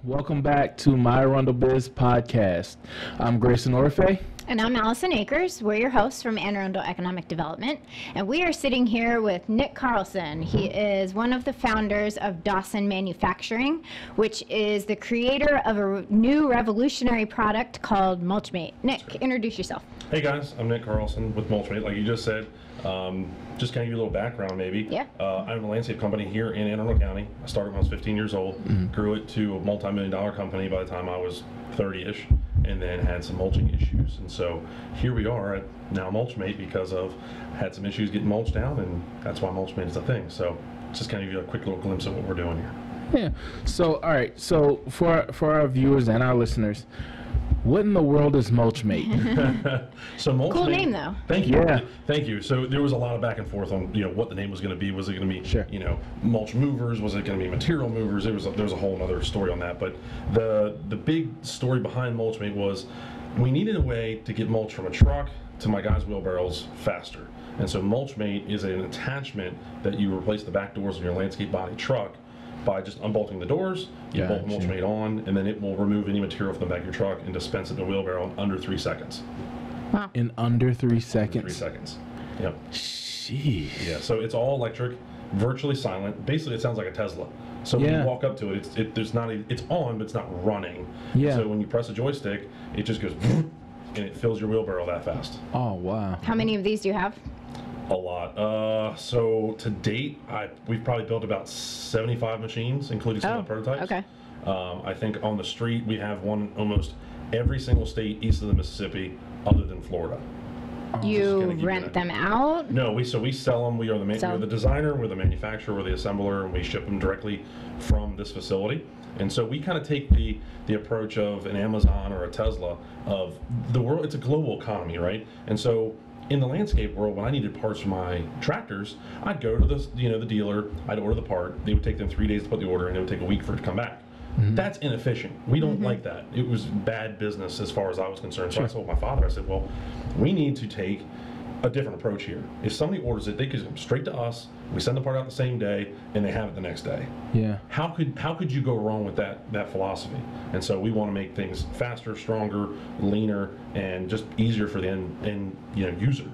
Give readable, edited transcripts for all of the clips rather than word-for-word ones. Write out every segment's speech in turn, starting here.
Welcome back to my ArundelBiz podcast. I'm Grayson Orfe. And I'm Allison Akers. We're your hosts from Arundel Economic Development. And we are sitting here with Nick Carlson. He is one of the founders of Dawson Manufacturing, which is the creator of a new revolutionary product called Mulch Mate. Nick, introduce yourself. Hey guys, I'm Nick Carlson with Mulch Mate, like you just said. Just kind of give you a little background maybe. Yeah. I have a landscape company here in Arundel County. I started when I was 15 years old, grew it to a multi-million-dollar company by the time I was 30-ish, and then had some mulching issues. And so here we are at now Mulch Mate because of had some issues getting mulched down, and that's why Mulch Mate is a thing. So just kind of give you a quick little glimpse of what we're doing here. Yeah. So, all right. So for our viewers and our listeners, what in the world is Mulch Mate? So Mulch Cool Mate, name though. Thank you. Yeah. Thank you. So there was a lot of back and forth on what the name was going to be. Was it going to be Sure. mulch movers? Was it going to be material movers? There was a whole other story on that. But the big story behind Mulch Mate was we needed a way to get mulch from a truck to my guys' wheelbarrows faster. And so Mulch Mate is an attachment that you replace the back doors of your landscape body truck by just unbolting the doors, you bolt Mulch Mate on, and then it will remove any material from the back of your truck and dispense it in a wheelbarrow in under 3 seconds. Wow. In under 3 seconds? 3 seconds. Yep. Jeez. Yeah, so it's all electric, virtually silent. Basically, it sounds like a Tesla. So when you walk up to it, it's on, but it's not running. Yeah. So when you press a joystick, it just goes, and it fills your wheelbarrow that fast. Oh, wow. How many of these do you have? A lot. So to date, we've probably built about 75 machines, including some of the prototypes. Okay. I think on the street we have one almost every single state east of the Mississippi, other than Florida. You rent them out? No, we sell them. We are we're the designer, we're the manufacturer, we're the assembler, and we ship them directly from this facility. And so we kind of take the approach of an Amazon or a Tesla of the world. It's a global economy, right? And so in the landscape world, when I needed parts for my tractors, I'd go to the dealer, I'd order the part. They would take them 3 days to put the order, and it would take a week for it to come back. That's inefficient. We don't like that. It was bad business as far as I was concerned. So I told my father, I said, well, we need to take a different approach here. If somebody orders it, they could come straight to us. We send the part out the same day, and they have it the next day. Yeah. How could you go wrong with that philosophy? And so we want to make things faster, stronger, leaner, and just easier for the end user.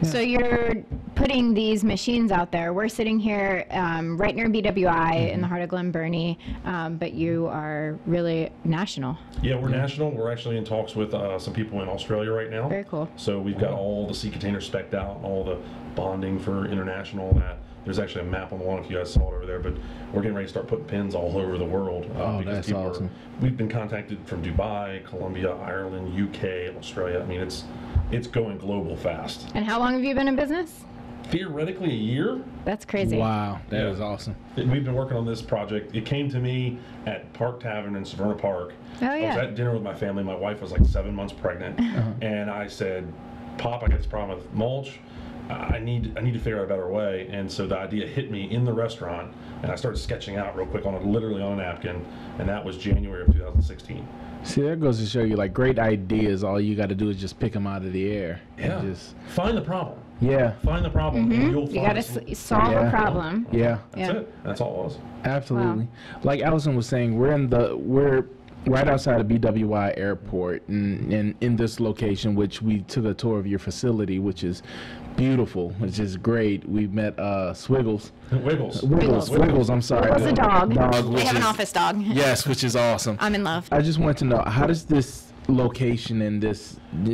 So you're putting these machines out there. We're sitting here right near BWI in the heart of Glen Burnie, but you are really national. Yeah, we're national. We're actually in talks with some people in Australia right now. Very cool. So we've got all the sea containers spec'd out, all the bonding for international, all that. There's actually a map on the wall if you guys saw it over there, but we're getting ready to start putting pins all over the world. Oh, that's awesome. We've been contacted from Dubai, Colombia, Ireland, UK, Australia. I mean, it's going global fast. And how long have you been in business? Theoretically, a year. That's crazy. Wow, that is awesome. We've been working on this project. It came to me at Park Tavern in Severna Park. Oh, yeah. I was at dinner with my family. My wife was like 7 months pregnant, and I said, "Pop, I got this problem with mulch. I need to figure out a better way." And so the idea hit me in the restaurant, and I started sketching out real quick literally on a napkin, and that was January of 2016. See, that goes to show you, like, great ideas, all you got to do is just pick them out of the air. Yeah. Just find the problem. Yeah. Find the problem, and you'll find You got to solve a problem. Yeah. That's it. That's all it was. Absolutely. Like Allison was saying, we're right outside of BWI Airport, and in this location, which we took a tour of your facility, which is beautiful, which is great. We met Swiggles. Wiggles, I'm sorry. Wiggles the dog. We have an office dog. Yes, which is awesome. I'm in love. I just want to know, how does this location and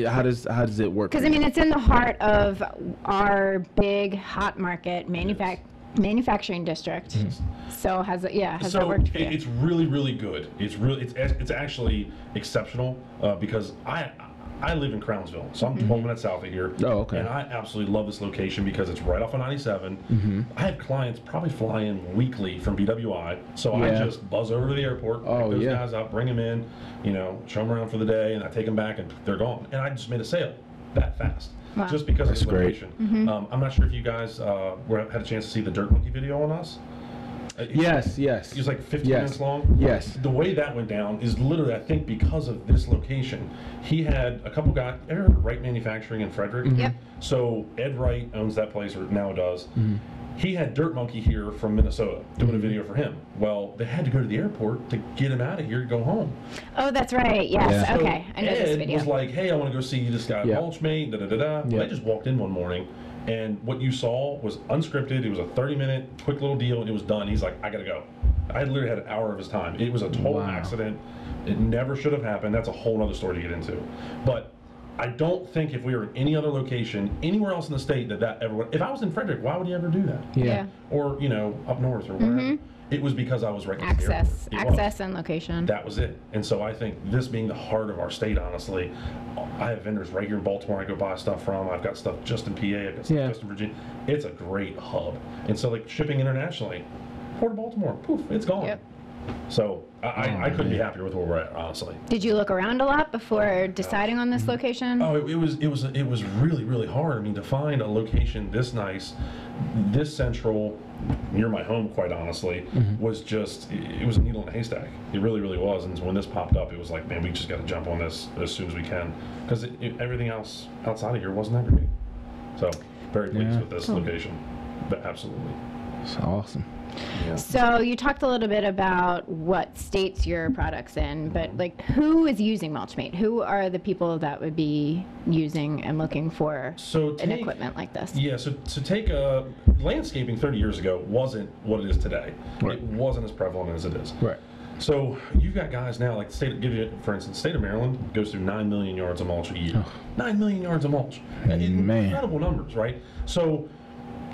how does it work? Because I mean, it's in the heart of our big hot market manufacturing district. So has that worked for you? It's really, really good. It's actually exceptional because I live in Crownsville, so I'm 12 minutes south of here. Oh, okay. And I absolutely love this location because it's right off of 97. I have clients probably fly in weekly from BWI, so I just buzz over to the airport, pick those guys up, bring them in, show them around for the day, and I take them back, and they're gone. And I just made a sale that fast. Wow. Just because That's of the location. great. I'm not sure if you guys had a chance to see the Dirt Monkey video on us. Yes. It was like 15 Yes. minutes long. Yes. The way that went down is literally, I think, because of this location. He had a couple guys. Ever heard of Wright Manufacturing in Frederick? Yep. So Ed Wright owns that place, or now does. He had Dirt Monkey here from Minnesota doing a video for him. Well, they had to go to the airport to get him out of here to go home. Oh, that's right. Yes. Yeah. So Okay. I know this Ed video. was like, "Hey, I want to go see this guy, Yeah. Mulch Mate." Da da da da. Yeah. They just walked in one morning, and what you saw was unscripted. It was a 30-minute quick little deal, and it was done. He's like, "I gotta go." I literally had an hour of his time. It was a total Wow. accident. It never should have happened. That's a whole other story to get into. But I don't think if we were in any other location, anywhere else in the state, that ever would. If I was in Frederick, why would he ever do that? Yeah. Or, up north or wherever. It was because I was right next to the airport. It was. Access and location. That was it. And so I think this being the heart of our state, honestly, I have vendors right here in Baltimore I go buy stuff from. I've got stuff just in PA. I've got stuff just in Virginia. It's a great hub. And so like shipping internationally, Port of Baltimore, poof, it's gone. Yep. So I couldn't be happier with where we're at, honestly. Did you look around a lot before deciding on this location? Oh, it was really, really hard. I mean, to find a location this nice, this central, near my home, quite honestly, was just, it was a needle in a haystack. It really, really was. And when this popped up, it was like, man, we just got to jump on this as soon as we can. Because everything else outside of here wasn't that great. So, very pleased with this location. But absolutely. It's awesome. Yeah. So you talked a little bit about what states your product's in, but like who is using Mulch Mate? Who are the people that would be using and looking for an equipment like this? Yeah, so take landscaping 30 years ago wasn't what it is today. Right. It wasn't as prevalent as it is. Right. So you've got guys now, like for instance, state of Maryland goes through 9 million yards of mulch a year. 9 million yards of mulch. Man. Incredible numbers, right? So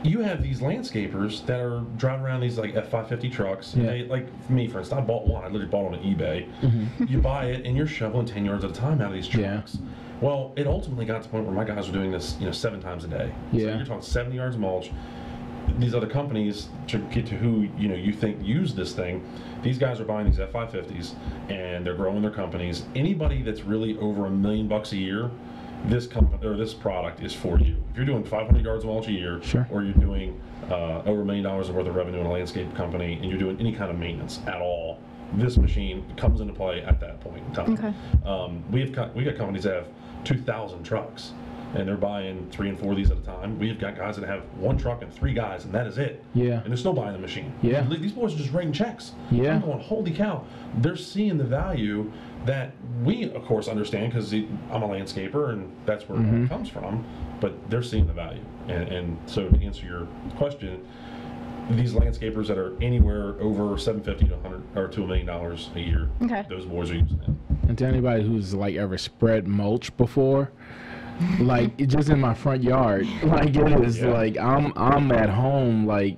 you have these landscapers that are driving around these like F550 trucks. And they, like for me, for instance, I bought one. I literally bought it on eBay. You buy it and you're shoveling 10 yards at a time out of these trucks. Well, it ultimately got to the point where my guys were doing this, 7 times a day. So you're talking 70 yards of mulch. These other companies, to get to who you think use this thing, these guys are buying these F550s and they're growing their companies. Anybody that's really over $1 million a year, this company or this product is for you. If you're doing 500 yards of mulch a year, or you're doing over $1 million worth of revenue in a landscape company, and you're doing any kind of maintenance at all, this machine comes into play at that point in time. Okay. We got companies that have 2,000 trucks, and they're buying 3 and 4 of these at a time. We've got guys that have 1 truck and 3 guys, and that is it. Yeah. And they're still buying the machine. Yeah. These boys are just writing checks. Yeah. I'm going, holy cow. They're seeing the value that we, of course, understand because I'm a landscaper and that's where it comes from, but they're seeing the value. And so to answer your question, these landscapers that are anywhere over $750 to $100 or to $1 million a year, those boys are using it. And to anybody who's like ever spread mulch before, like it just in my front yard, like it is like I'm at home, like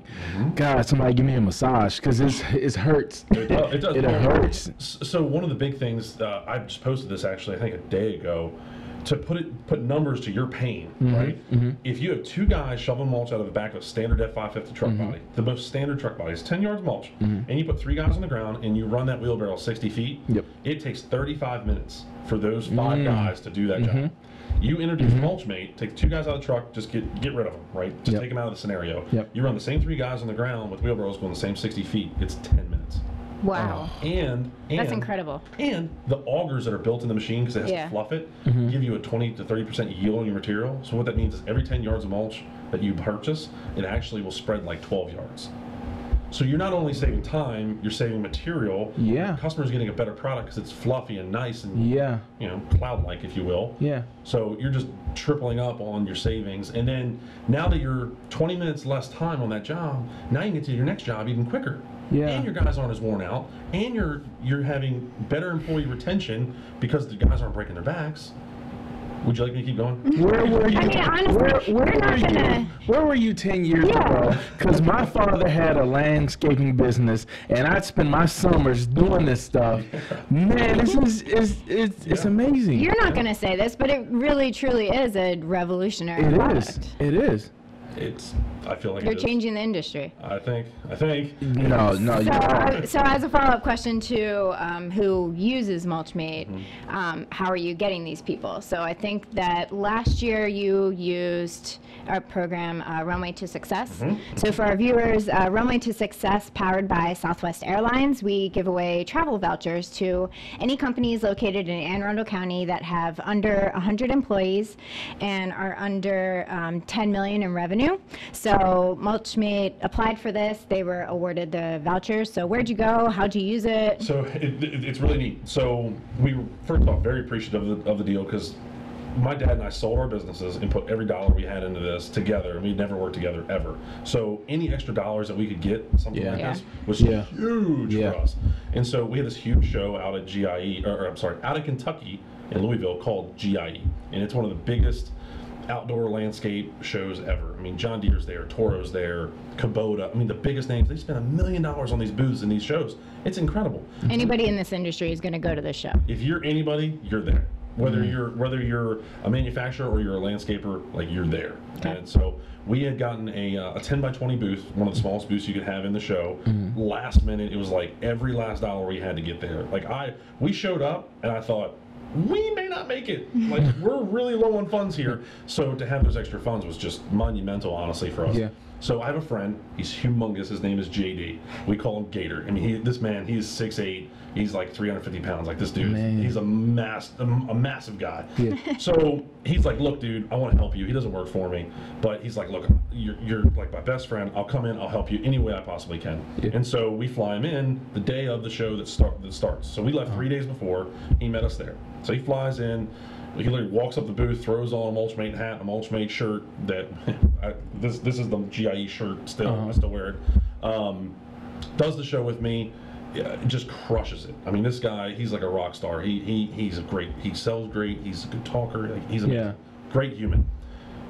God, somebody give me a massage because it hurts. It does. It hurts. So one of the big things, I just posted this actually I think a day ago, to put numbers to your pain, right? If you have 2 guys shoveling mulch out of the back of a standard F550 truck body, the most standard truck body is 10 yards of mulch, and you put 3 guys on the ground and you run that wheelbarrow 60 feet, it takes 35 minutes for those 5 guys to do that job. You introduce Mulch Mate, take 2 guys out of the truck, just get rid of them, right? Just take them out of the scenario. You run the same 3 guys on the ground with wheelbarrows going the same 60 feet. It's 10 minutes. Wow. And that's incredible. And the augers that are built in the machine, because it has to fluff it, give you a 20 to 30% yield on your material. So what that means is every 10 yards of mulch that you purchase, it actually will spread like 12 yards. So you're not only saving time, you're saving material. The customer's getting a better product because it's fluffy and nice and cloud-like, if you will. So you're just tripling up on your savings. And then now that you're 20 minutes less time on that job, now you can get to your next job even quicker. And your guys aren't as worn out, and you're having better employee retention because the guys aren't breaking their backs. Would you like me to keep going? Where were you? I mean, honestly, where were you 10 years ago? Because my father had a landscaping business, and I'd spend my summers doing this stuff. Man, this is it's amazing. You're not going to say this, but it really, truly is a revolutionary product. It is. I feel like You're changing the industry. I think. No, you're right. So as a follow-up question to who uses Mulch Mate, how are you getting these people? So I think that last year you used our program, Runway to Success. So for our viewers, Runway to Success, powered by Southwest Airlines, we give away travel vouchers to any companies located in Anne Arundel County that have under 100 employees and are under 10 million in revenue. So Mulch Mate applied for this. They were awarded the vouchers. So where'd you go? How'd you use it? So it's really neat. So we were, first off, very appreciative of the deal, because my dad and I sold our businesses and put every dollar we had into this together, and we'd never worked together ever. So any extra dollars that we could get, something like this, was huge for us. And so we had this huge show out at out of Kentucky in Louisville called GIE, and it's one of the biggest outdoor landscape shows ever. I mean, John Deere's there, Toro's there, Kubota. I mean, the biggest names. They spend $1 million on these booths and these shows. It's incredible. Anybody in this industry is going to go to this show. If you're anybody, you're there. Whether you're a manufacturer or you're a landscaper, like, you're there. Okay. And so we had gotten a 10 by 20 booth, one of the smallest booths you could have in the show. Last minute, it was like every last dollar we had to get there. Like, we showed up and I thought, we may not make it. Like, we're really low on funds here. So to have those extra funds was just monumental, honestly, for us. So I have a friend. He's humongous. His name is JD. We call him Gator. I mean, this man, he's 6'8". He's like 350 pounds. Like, this dude, he's a massive guy. So he's like, look, dude, I want to help you. He doesn't work for me, but he's like, look, you're like my best friend. I'll come in. I'll help you any way I possibly can. And so we fly him in the day of the show that starts. So we left 3 days before. He met us there. So he flies in. He literally walks up the booth, throws on a Mulch Mate hat, a Mulch Mate shirt. That this is the GIE shirt still. I still wear it. Does the show with me. Just crushes it. I mean, this guy, he's like a rock star. He's a great. He sells great. He's a good talker. Like, he's a great human.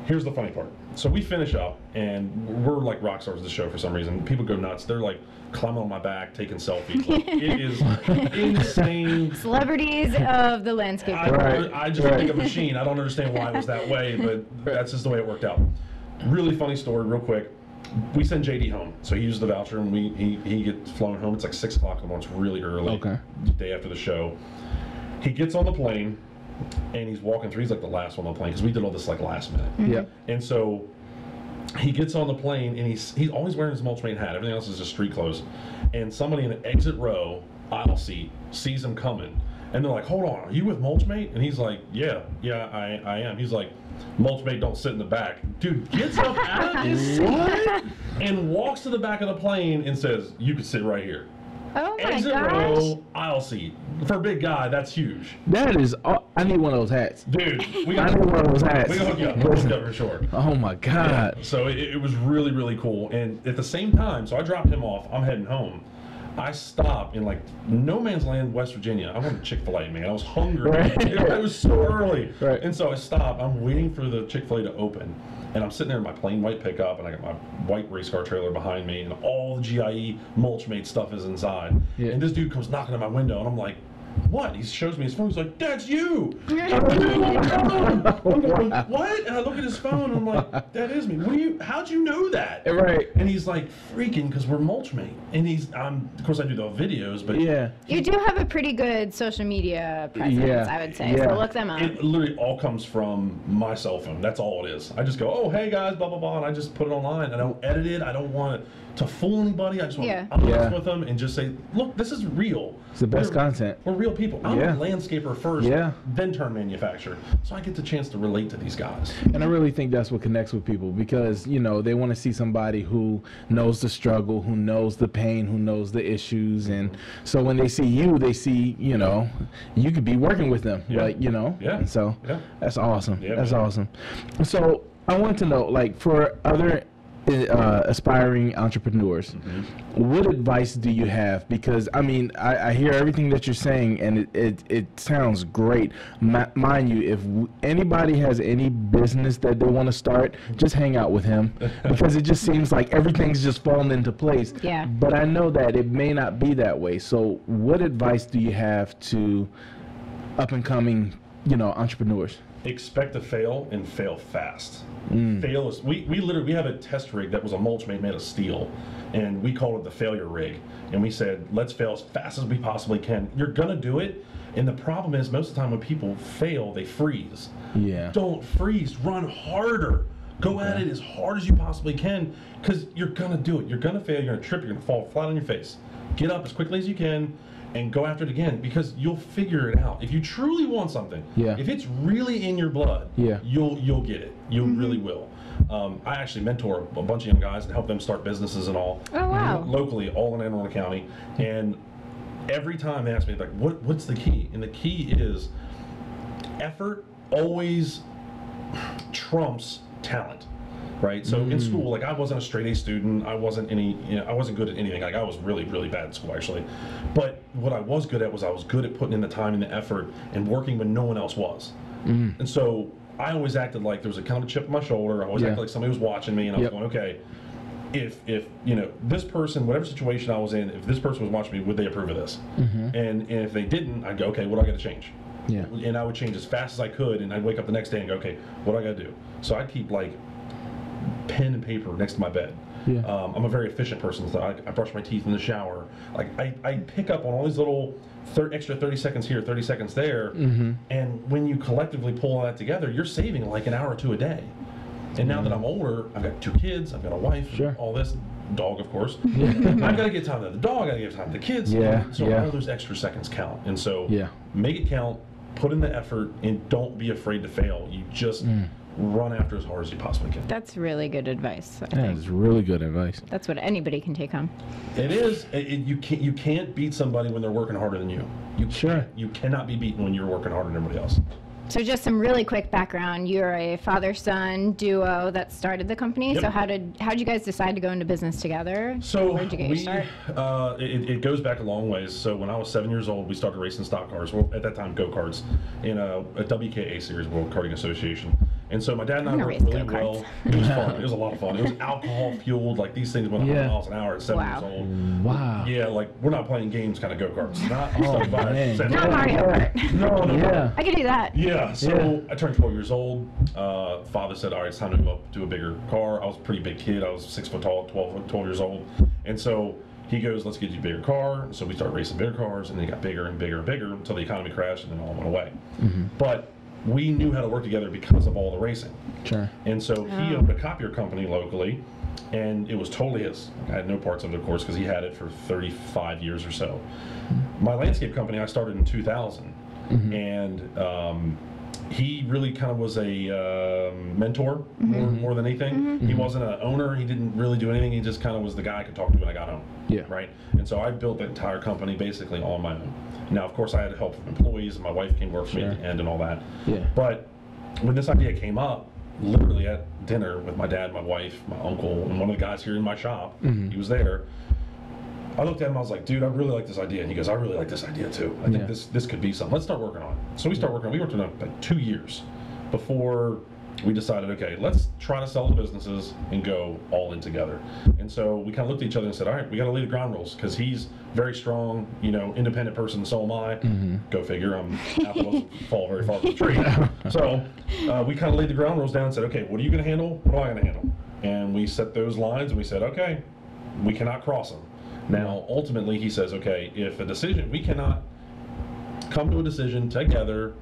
Here's the funny part. So we finish up, and we're like rock stars of the show for some reason. People go nuts. They're like climbing on my back, taking selfies. Like, it is insane. Celebrities of the landscape. I just think a machine. I don't understand why it was that way, but that's just the way it worked out. Really funny story, real quick. We send JD home, so he uses the voucher, and he gets flown home. It's like 6 o'clock in the morning. It's really early. The day after the show, he gets on the plane, and he's walking through. He's like the last one on the plane, because we did all this like last minute. And so he gets on the plane, and he's always wearing his Mulch Mate hat. Everything else is just street clothes. And somebody in the exit row aisle seat sees him coming, and they're like, "Hold on, are you with Mulch Mate?" And he's like, "Yeah, I am." He's like, "Mulch Mate don't sit in the back." Dude gets up out of his seat and walks to the back of the plane and says, "You can sit right here." Oh my Exit gosh. row, aisle seat. For a big guy, that's huge. That is. I need one of those hats. Dude, I need one of those hats. We can hook you up. We'll hook you up for sure. Oh my God. Yeah, so it was really, really cool. And at the same time, so I dropped him off. I'm heading home. I stop in like no man's land, West Virginia. I wanted Chick-fil-A, man. I was hungry. It was so early. And so I stop. I'm waiting for the Chick-fil-A to open. And I'm sitting there in my plain white pickup, and I got my white race car trailer behind me, and all the GIE Mulch Mate stuff is inside. And this dude comes knocking at my window, and I'm like, "What?" He shows me his phone. He's like, "That's you." I'm going, "What?" And I look at his phone, and I'm like, "That is me. How'd you know that?" And he's like, "Freaking, because we're Mulch Mate." And of course, I do the videos, but you do have a pretty good social media presence, I would say. So look them up. It literally all comes from my cell phone. That's all it is. I just go, "Oh, hey guys, blah blah blah," and I just put it online. I don't edit it. I don't want it to fool anybody. I just want to be honest with them and just say, "Look, this is real. It's the best content. We're real people. I'm a landscaper first, then turn manufacturer. So I get the chance to relate to these guys." And I really think that's what connects with people, because, they want to see somebody who knows the struggle, who knows the pain, who knows the issues. And so when they see you, they see, you could be working with them, And so that's awesome. That's awesome. So I want to know, like, for other aspiring entrepreneurs, what advice do you have? Because I mean, I hear everything that you're saying, and it sounds great. Mind you, if anybody has any business that they want to start, just hang out with him, because it just seems like everything's just falling into place. But I know that it may not be that way. So what advice do you have to up and coming, entrepreneurs? expect to fail and fail fast. Fail is, we literally, we have a test rig that was a Mulch Mate made of steel, and we called it the failure rig. And we said, let's fail as fast as we possibly can. You're gonna do it, and the problem is most of the time when people fail, they freeze. Yeah. Don't freeze, run harder. Go at it as hard as you possibly can, because you're gonna do it. You're gonna fail, you're gonna trip, you're gonna fall flat on your face. Get up as quickly as you can, and go after it again, because you'll figure it out. If you truly want something, if it's really in your blood, you'll get it. You really will. I actually mentor a bunch of young guys and help them start businesses and all. Oh, wow. Locally, all in Anne Arundel County. And every time they ask me, like, what's the key? And the key is effort always trumps talent. Right, so in school, like I wasn't a straight A student. I wasn't I wasn't good at anything. Like I was really, really bad at school actually. But what I was good at was I was good at putting in the time and the effort and working when no one else was. And so I always acted like there was a kind of a chip on my shoulder. I always acted like somebody was watching me, and I was going, okay, if this person, whatever situation I was in, if this person was watching me, would they approve of this? And if they didn't, I'd go, okay, what do I got to change? And I would change as fast as I could, and I'd wake up the next day and go, okay, what do I got to do? So I'd keep like pen and paper next to my bed. I'm a very efficient person, so I brush my teeth in the shower. Like I pick up on all these little extra 30 seconds here, 30 seconds there, and when you collectively pull all that together, you're saving like an hour or two a day. And now that I'm older, I've got 2 kids, I've got a wife, all this, dog of course. I've got to get time to the dog, I've got to give time to the kids. So all those extra seconds count. And so make it count, put in the effort, and don't be afraid to fail. You just run after as hard as you possibly can. That's really good advice. That is really good advice. That's what anybody can take home. It is. You can't beat somebody when they're working harder than you. You cannot be beaten when you're working harder than everybody else. So just some really quick background. You're a father-son duo that started the company. So how did you guys decide to go into business together? So where'd you get your start? It goes back a long ways. So when I was 7 years old, we started racing stock cars. Well, at that time, go-karts in a WKA series, World Karting Association. And so my dad and I worked really well. It was fun. It was a lot of fun. It was alcohol-fueled. Like these things went 100 miles an hour at 7 years old. Wow. Yeah, like we're not playing games kind of go-karts. Not Mario Kart. No. I could do that. Yeah, so I turned 12 years old. Father said, all right, it's time to go up to a bigger car. I was a pretty big kid. I was 6 foot tall, 12 years old. And so he goes, let's get you a bigger car. So we started racing bigger cars, and they got bigger and bigger and bigger until the economy crashed and then all went away. But we knew how to work together because of all the racing. And so he owned a copier company locally, and it was totally his. I had no parts of it, of course, because he had it for 35 years or so. My landscape company, I started in 2000. And he really kind of was a mentor more than anything. He wasn't an owner. He didn't really do anything. He just kind of was the guy I could talk to when I got home. Right? And so I built the entire company basically on my own. Now, of course, I had help from employees, and my wife came work for me at the end and all that. But when this idea came up, literally at dinner with my dad, my wife, my uncle, and one of the guys here in my shop, he was there. I looked at him, I was like, dude, I really like this idea. And he goes, I really like this idea too. I think this could be something. Let's start working on it. So we started working on it. We worked on it like 2 years before we decided, okay, let's try to sell the businesses and go all in together. And so we kind of looked at each other and said, all right, we got to lay the ground rules, because he's very strong, independent person, so am I. Go figure, apple doesn't fall very far from the tree. So we kind of laid the ground rules down and said, okay, what are you going to handle? What am I going to handle? And we set those lines, and we said, okay, we cannot cross them. Now, ultimately, he says, okay, if a decision, we cannot come to a decision together,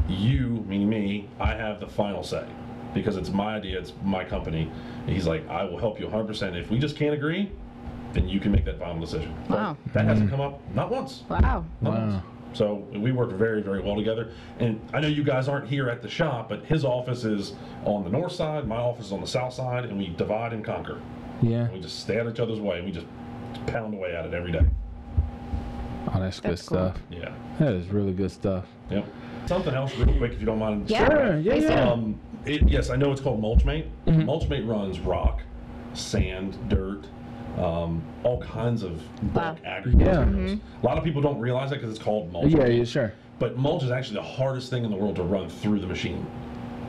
you, meaning me, I have the final say, because it's my idea, it's my company. And he's like, I will help you 100%. If we just can't agree, then you can make that final decision. Wow. That hasn't come up, not once. Wow. Not once. So we work very, very well together. And I know you guys aren't here at the shop, but his office is on the north side, my office is on the south side, and we divide and conquer. And we just stay out of each other's way, and we just pound away at it every day. Oh, that's good stuff. Cool. Yeah. That is really good stuff. Yep. Something else real quick, if you don't mind. Sure. Yes, I know it's called Mulch Mate. Mulch Mate runs rock, sand, dirt, all kinds of bulk agriculture. A lot of people don't realize that because it's called mulch. Sure. But mulch is actually the hardest thing in the world to run through the machine.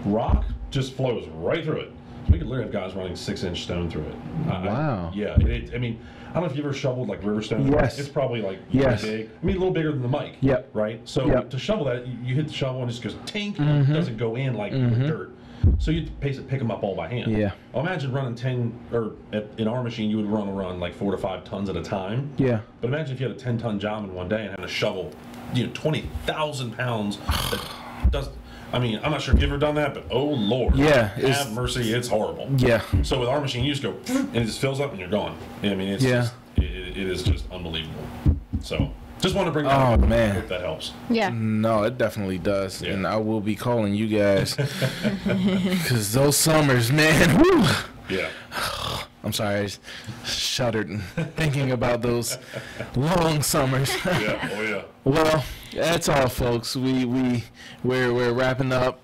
Rock just flows right through it. we could literally have guys running 6-inch stone through it. Wow. Yeah. I mean, I don't know if you ever shoveled like river stone. Yes. It's probably like Yes. big. I mean, a little bigger than the mic. Yep. Right? So Yep. to shovel that, you hit the shovel and it just goes tink, and it doesn't go in like with dirt. So you pick them up all by hand. Yeah. Well, imagine running 10, or in our machine, you would run like 4 to 5 tons at a time. Yeah. But imagine if you had a 10-ton job in one day and having to shovel, 20,000 pounds. That does. I mean, I'm not sure if you've ever done that, but oh Lord. Yeah. Have mercy, it's horrible. Yeah. So with our machine, you just go, and it just fills up and you're gone. I mean, it's just, it is just unbelievable. So just want to bring that up. Oh, man. Hope that helps. Yeah. No, it definitely does. Yeah. And I will be calling you guys. Because those summers, man. Whew. Yeah. I'm sorry, I just shuddered thinking about those long summers. Yeah. Oh yeah. Well, that's all, folks. We're wrapping up.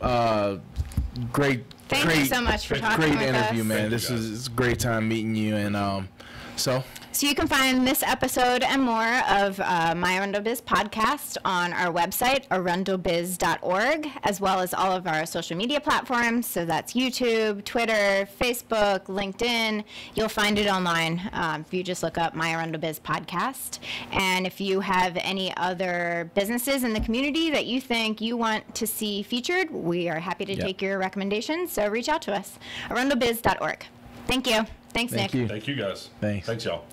Thank you so much for talking great with interview, us. man. This is a great time meeting you, and so. So you can find this episode and more of My ArundelBiz podcast on our website, ArundelBiz.org, as well as all of our social media platforms. So that's YouTube, Twitter, Facebook, LinkedIn. You'll find it online if you just look up My ArundelBiz podcast. And if you have any other businesses in the community that you think you want to see featured, we are happy to take your recommendations. So reach out to us, ArundelBiz.org. Thank you. Thanks, Nick. Thank you. Thank you guys. Thanks. Thanks, y'all.